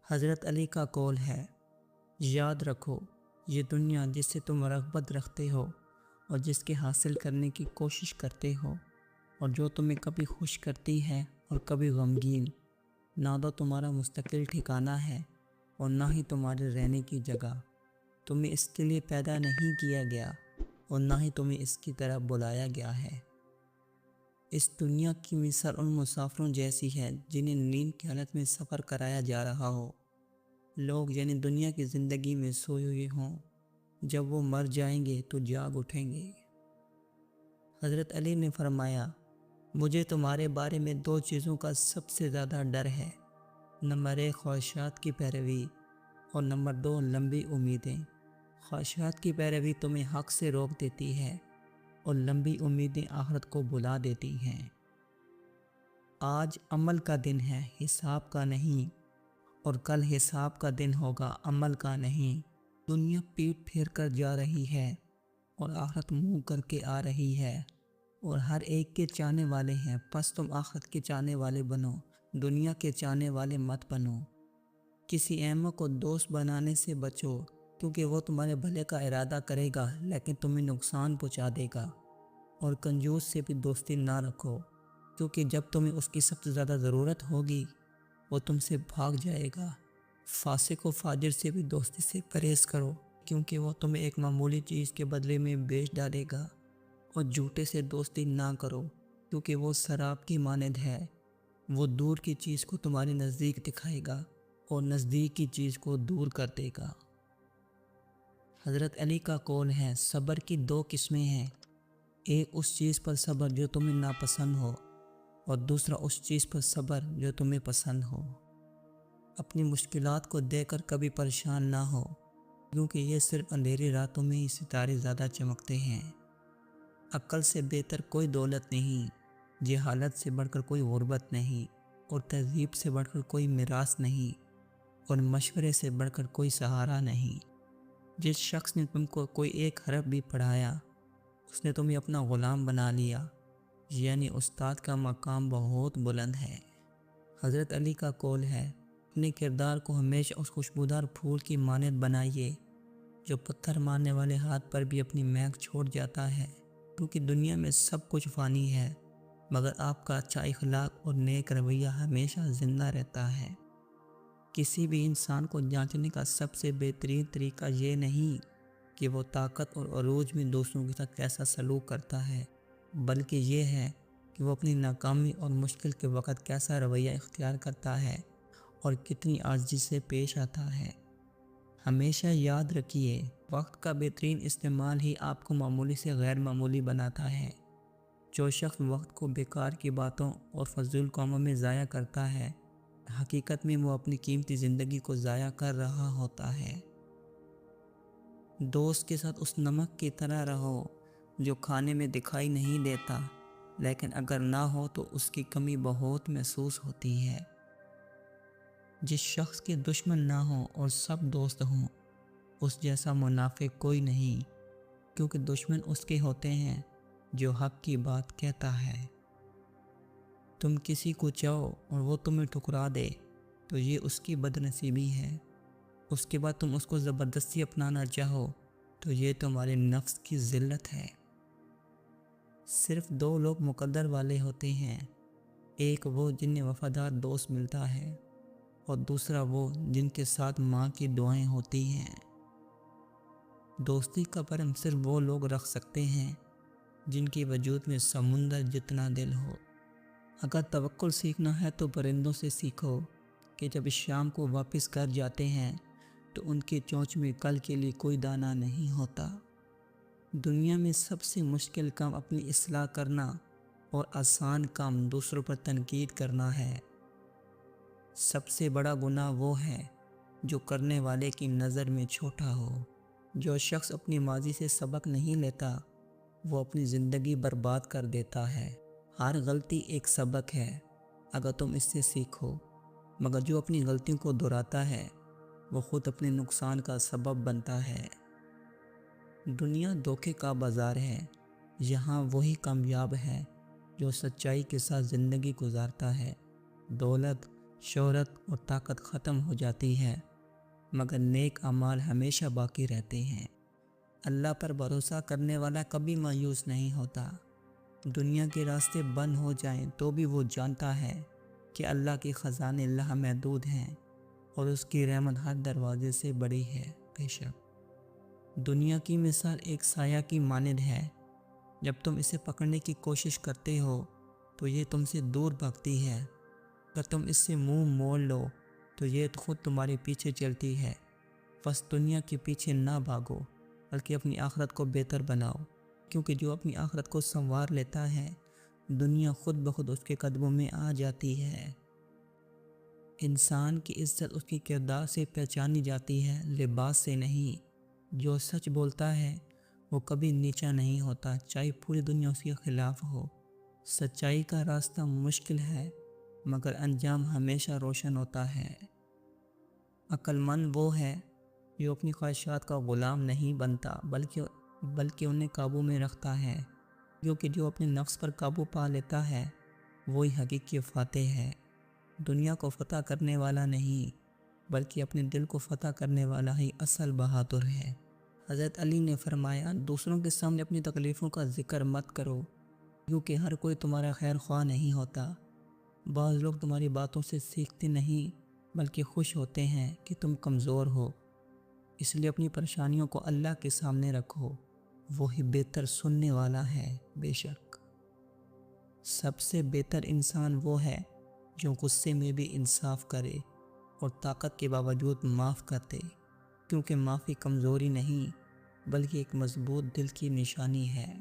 حضرت علی کا قول ہے، یاد رکھو یہ دنیا جس سے تم رغبت رکھتے ہو اور جس کے حاصل کرنے کی کوشش کرتے ہو اور جو تمہیں کبھی خوش کرتی ہے اور کبھی غمگین، نہ تو تمہارا مستقل ٹھکانہ ہے اور نہ ہی تمہارے رہنے کی جگہ۔ تمہیں اس کے لیے پیدا نہیں کیا گیا اور نہ ہی تمہیں اس کی طرف بلایا گیا ہے۔ اس دنیا کی مثال ان مسافروں جیسی ہے جنہیں نیند کی حالت میں سفر کرایا جا رہا ہو۔ لوگ یعنی دنیا کی زندگی میں سوئے ہوئے ہوں، جب وہ مر جائیں گے تو جاگ اٹھیں گے۔ حضرت علی نے فرمایا، مجھے تمہارے بارے میں دو چیزوں کا سب سے زیادہ ڈر ہے، نمبر 1 خواہشات کی پیروی اور نمبر 2 لمبی امیدیں۔ خواہشات کی پیروی تمہیں حق سے روک دیتی ہے اور لمبی امیدیں آخرت کو بلا دیتی ہیں۔ آج عمل کا دن ہے، حساب کا نہیں، اور کل حساب کا دن ہوگا، عمل کا نہیں۔ دنیا پیٹ پھیر کر جا رہی ہے اور آخرت منہ کر کے آ رہی ہے، اور ہر ایک کے چاہنے والے ہیں، پس تم آخرت کے چاہنے والے بنو، دنیا کے چاہنے والے مت بنو۔ کسی احمق کو دوست بنانے سے بچو، کیونکہ وہ تمہارے بھلے کا ارادہ کرے گا لیکن تمہیں نقصان پہنچا دے گا، اور کنجوس سے بھی دوستی نہ رکھو، کیونکہ جب تمہیں اس کی سب سے زیادہ ضرورت ہوگی وہ تم سے بھاگ جائے گا۔ فاسق و فاجر سے بھی دوستی سے پرہیز کرو، کیونکہ وہ تمہیں ایک معمولی چیز کے بدلے میں بیچ ڈالے گا، اور جھوٹے سے دوستی نہ کرو، کیونکہ وہ شراب کی مانند ہے، وہ دور کی چیز کو تمہارے نزدیک دکھائے گا اور نزدیک کی چیز کو دور کر دے گا۔ حضرت علی کا قول ہے، صبر کی دو قسمیں ہیں، ایک اس چیز پر صبر جو تمہیں ناپسند ہو، اور دوسرا اس چیز پر صبر جو تمہیں پسند ہو۔ اپنی مشکلات کو دیکھ کر کبھی پریشان نہ ہو، کیونکہ یہ صرف اندھیری راتوں میں ہی ستارے زیادہ چمکتے ہیں۔ عقل سے بہتر کوئی دولت نہیں، جہالت سے بڑھ کر کوئی غربت نہیں، اور تہذیب سے بڑھ کر کوئی میراث نہیں، اور مشورے سے بڑھ کر کوئی سہارا نہیں۔ جس شخص نے تم کو کوئی ایک حرف بھی پڑھایا، اس نے تمہیں اپنا غلام بنا لیا، یعنی استاد کا مقام بہت بلند ہے۔ حضرت علی کا قول ہے، اپنے کردار کو ہمیشہ اس خوشبودار پھول کی مانند بنائیے جو پتھر مارنے والے ہاتھ پر بھی اپنی مہک چھوڑ جاتا ہے، کیونکہ دنیا میں سب کچھ فانی ہے، مگر آپ کا اچھا اخلاق اور نیک رویہ ہمیشہ زندہ رہتا ہے۔ کسی بھی انسان کو جانچنے کا سب سے بہترین طریقہ یہ نہیں کہ وہ طاقت اور عروج میں دوسروں کے ساتھ کیسا سلوک کرتا ہے، بلکہ یہ ہے کہ وہ اپنی ناکامی اور مشکل کے وقت کیسا رویہ اختیار کرتا ہے اور کتنی عاجزی سے پیش آتا ہے۔ ہمیشہ یاد رکھیے، وقت کا بہترین استعمال ہی آپ کو معمولی سے غیر معمولی بناتا ہے۔ جو شخص وقت کو بیکار کی باتوں اور فضول کاموں میں ضائع کرتا ہے، حقیقت میں وہ اپنی قیمتی زندگی کو ضائع کر رہا ہوتا ہے۔ دوست کے ساتھ اس نمک کی طرح رہو جو کھانے میں دکھائی نہیں دیتا، لیکن اگر نہ ہو تو اس کی کمی بہت محسوس ہوتی ہے۔ جس شخص کے دشمن نہ ہوں اور سب دوست ہوں، اس جیسا منافق کوئی نہیں، کیونکہ دشمن اس کے ہوتے ہیں جو حق کی بات کہتا ہے۔ تم کسی کو چاہو اور وہ تمہیں ٹھکرا دے تو یہ اس کی بدنصیبی ہے، اس کے بعد تم اس کو زبردستی اپنانا چاہو تو یہ تمہارے نفس کی ذلت ہے۔ صرف دو لوگ مقدر والے ہوتے ہیں، ایک وہ جنہیں وفادار دوست ملتا ہے، اور دوسرا وہ جن کے ساتھ ماں کی دعائیں ہوتی ہیں۔ دوستی کا بھرم صرف وہ لوگ رکھ سکتے ہیں جن کی وجود میں سمندر جتنا دل ہو۔ اگر توکل سیکھنا ہے تو پرندوں سے سیکھو کہ جب شام کو واپس گھر جاتے ہیں تو ان کی چونچ میں کل کے لیے کوئی دانہ نہیں ہوتا۔ دنیا میں سب سے مشکل کام اپنی اصلاح کرنا اور آسان کام دوسروں پر تنقید کرنا ہے۔ سب سے بڑا گناہ وہ ہے جو کرنے والے کی نظر میں چھوٹا ہو۔ جو شخص اپنی ماضی سے سبق نہیں لیتا وہ اپنی زندگی برباد کر دیتا ہے۔ ہر غلطی ایک سبق ہے اگر تم اس سے سیکھو، مگر جو اپنی غلطیوں کو دہراتا ہے وہ خود اپنے نقصان کا سبب بنتا ہے۔ دنیا دھوکے کا بازار ہے، یہاں وہی کامیاب ہے جو سچائی کے ساتھ زندگی گزارتا ہے۔ دولت شہرت اور طاقت ختم ہو جاتی ہے، مگر نیک اعمال ہمیشہ باقی رہتے ہیں۔ اللہ پر بھروسہ کرنے والا کبھی مایوس نہیں ہوتا۔ دنیا کے راستے بند ہو جائیں تو بھی وہ جانتا ہے کہ اللہ کے خزانے لامحدود ہیں اور اس کی رحمت ہر دروازے سے بڑی ہے۔ بے شک دنیا کی مثال ایک سایہ کی مانند ہے، جب تم اسے پکڑنے کی کوشش کرتے ہو تو یہ تم سے دور بھاگتی ہے، اگر تم اس سے منہ موڑ لو تو یہ خود تمہارے پیچھے چلتی ہے۔ بس دنیا کے پیچھے نہ بھاگو، بلکہ اپنی آخرت کو بہتر بناؤ، کیونکہ جو اپنی آخرت کو سنوار لیتا ہے، دنیا خود بخود اس کے قدموں میں آ جاتی ہے۔ انسان کی عزت اس کی کردار سے پہچانی جاتی ہے، لباس سے نہیں۔ جو سچ بولتا ہے وہ کبھی نیچا نہیں ہوتا، چاہے پوری دنیا اس کے خلاف ہو۔ سچائی کا راستہ مشکل ہے، مگر انجام ہمیشہ روشن ہوتا ہے۔ عقل مند وہ ہے جو اپنی خواہشات کا غلام نہیں بنتا، بلکہ انہیں قابو میں رکھتا ہے، کیونکہ جو اپنے نفس پر قابو پا لیتا ہے وہی حقیقی فاتح ہے۔ دنیا کو فتح کرنے والا نہیں، بلکہ اپنے دل کو فتح کرنے والا ہی اصل بہادر ہے۔ حضرت علی نے فرمایا، دوسروں کے سامنے اپنی تکلیفوں کا ذکر مت کرو، کیونکہ ہر کوئی تمہارا خیر خواہ نہیں ہوتا۔ بعض لوگ تمہاری باتوں سے سیکھتے نہیں، بلکہ خوش ہوتے ہیں کہ تم کمزور ہو۔ اس لیے اپنی پریشانیوں کو اللہ کے سامنے رکھو، وہی بہتر سننے والا ہے۔ بے شک سب سے بہتر انسان وہ ہے جو غصے میں بھی انصاف کرے اور طاقت کے باوجود معاف کر دے، کیونکہ معافی کمزوری نہیں بلکہ ایک مضبوط دل کی نشانی ہے۔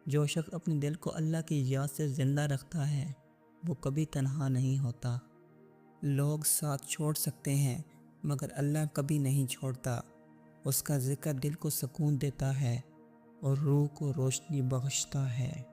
جو شخص اپنے دل کو اللہ کی یاد سے زندہ رکھتا ہے وہ کبھی تنہا نہیں ہوتا۔ لوگ ساتھ چھوڑ سکتے ہیں مگر اللہ کبھی نہیں چھوڑتا۔ اس کا ذکر دل کو سکون دیتا ہے اور روح کو روشنی بخشتا ہے۔